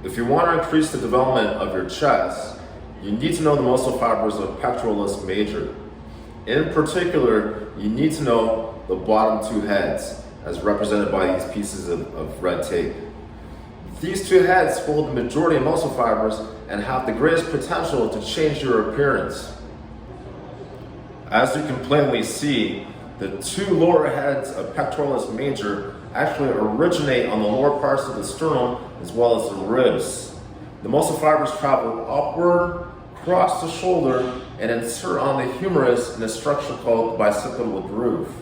If you want to increase the development of your chest, you need to know the muscle fibers of pectoralis major. In particular, you need to know the bottom two heads, as represented by these pieces of red tape. These two heads hold the majority of muscle fibers and have the greatest potential to change your appearance. As you can plainly see, the two lower heads of pectoralis major actually originate on the lower parts of the sternum as well as the ribs. The muscle fibers travel upward, cross the shoulder, and insert on the humerus in a structure called the bicipital groove.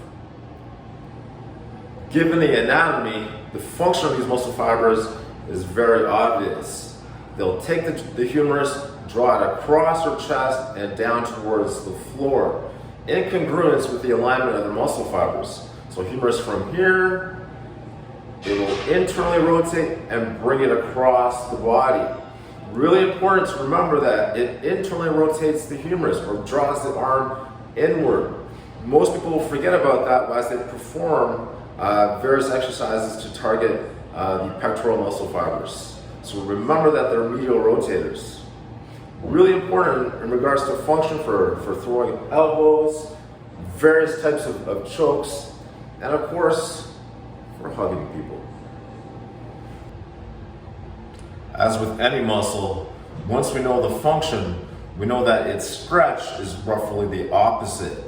Given the anatomy, the function of these muscle fibers is very obvious. They'll take the humerus, draw it across your chest and down towards the floor, in congruence with the alignment of the muscle fibers. So humerus from here, it will internally rotate and bring it across the body. Really important to remember that it internally rotates the humerus or draws the arm inward. Most people forget about that as they perform various exercises to target the pectoral muscle fibers. So remember that they're medial rotators. Really important in regards to function for throwing elbows, various types of chokes, and of course, for hugging people. As with any muscle, once we know the function, we know that its stretch is roughly the opposite.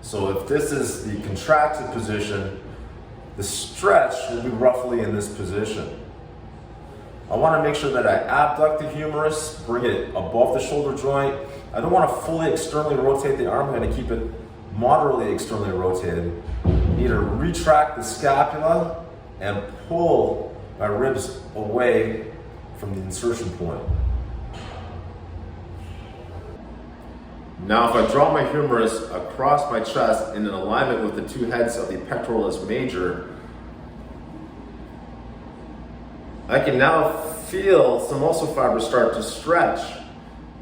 So if this is the contracted position, the stretch will be roughly in this position. I want to make sure that I abduct the humerus, bring it above the shoulder joint. I don't want to fully externally rotate the arm. I'm going to keep it moderately externally rotated. I need to retract the scapula and pull my ribs away from the insertion point. Now if I draw my humerus across my chest in an alignment with the two heads of the pectoralis major, I can now feel some muscle fibers start to stretch.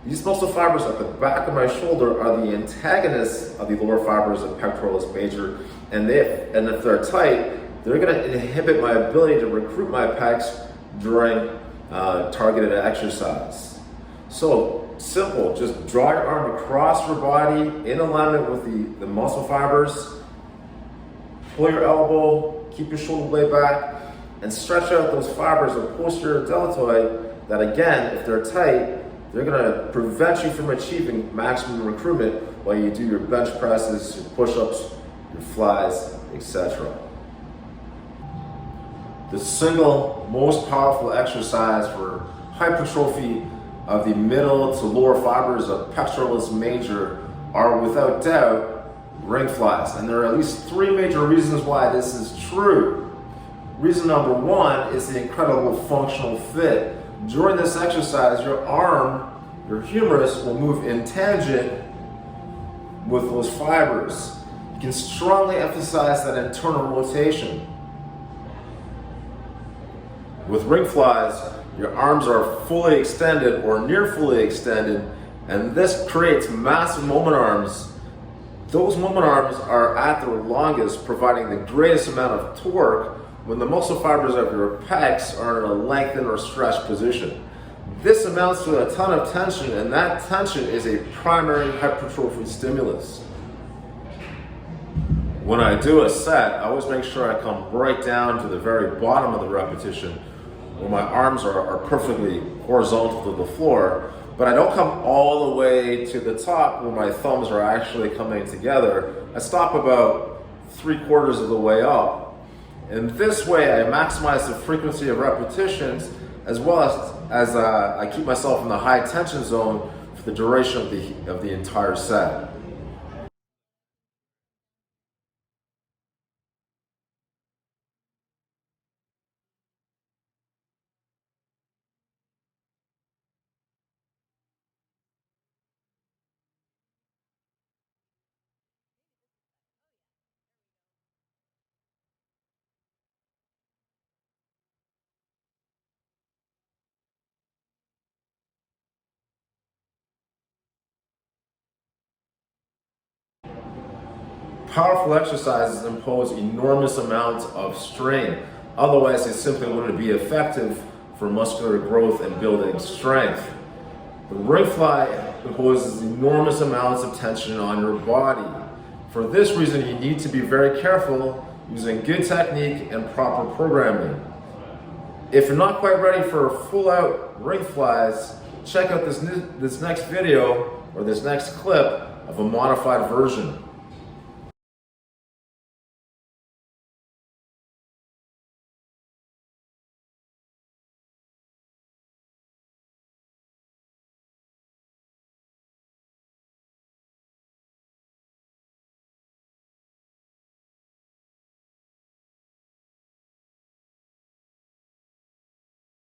These muscle fibers at the back of my shoulder are the antagonists of the lower fibers of pectoralis major, and if they're tight, they're going to inhibit my ability to recruit my pecs during targeted exercise. So simple, just draw your arm across your body in alignment with the muscle fibers, pull your elbow, keep your shoulder blade back, and stretch out those fibers of posterior deltoid that, again, if they're tight, they're going to prevent you from achieving maximum recruitment while you do your bench presses, your push-ups, your flies, etc. The single most powerful exercise for hypertrophy of the middle to lower fibers of pectoralis major are without doubt ring flies. And there are at least three major reasons why this is true. Reason number one is the incredible functional fit. During this exercise, your arm, your humerus, will move in tangent with those fibers. You can strongly emphasize that internal rotation. With ring flies, your arms are fully extended or near fully extended, and this creates massive moment arms. Those moment arms are at their longest, providing the greatest amount of torque when the muscle fibers of your pecs are in a lengthened or stretched position. This amounts to a ton of tension, and that tension is a primary hypertrophy stimulus. When I do a set, I always make sure I come right down to the very bottom of the repetition where my arms are perfectly horizontal to the floor, but I don't come all the way to the top where my thumbs are actually coming together. I stop about 3/4 of the way up. And this way I maximize the frequency of repetitions as well as I keep myself in the high tension zone for the duration of the entire set. Powerful exercises impose enormous amounts of strain. Otherwise, they simply wouldn't be effective for muscular growth and building strength. The ring fly imposes enormous amounts of tension on your body. For this reason, you need to be very careful using good technique and proper programming. If you're not quite ready for full-out ring flies, check out this next video or this next clip of a modified version.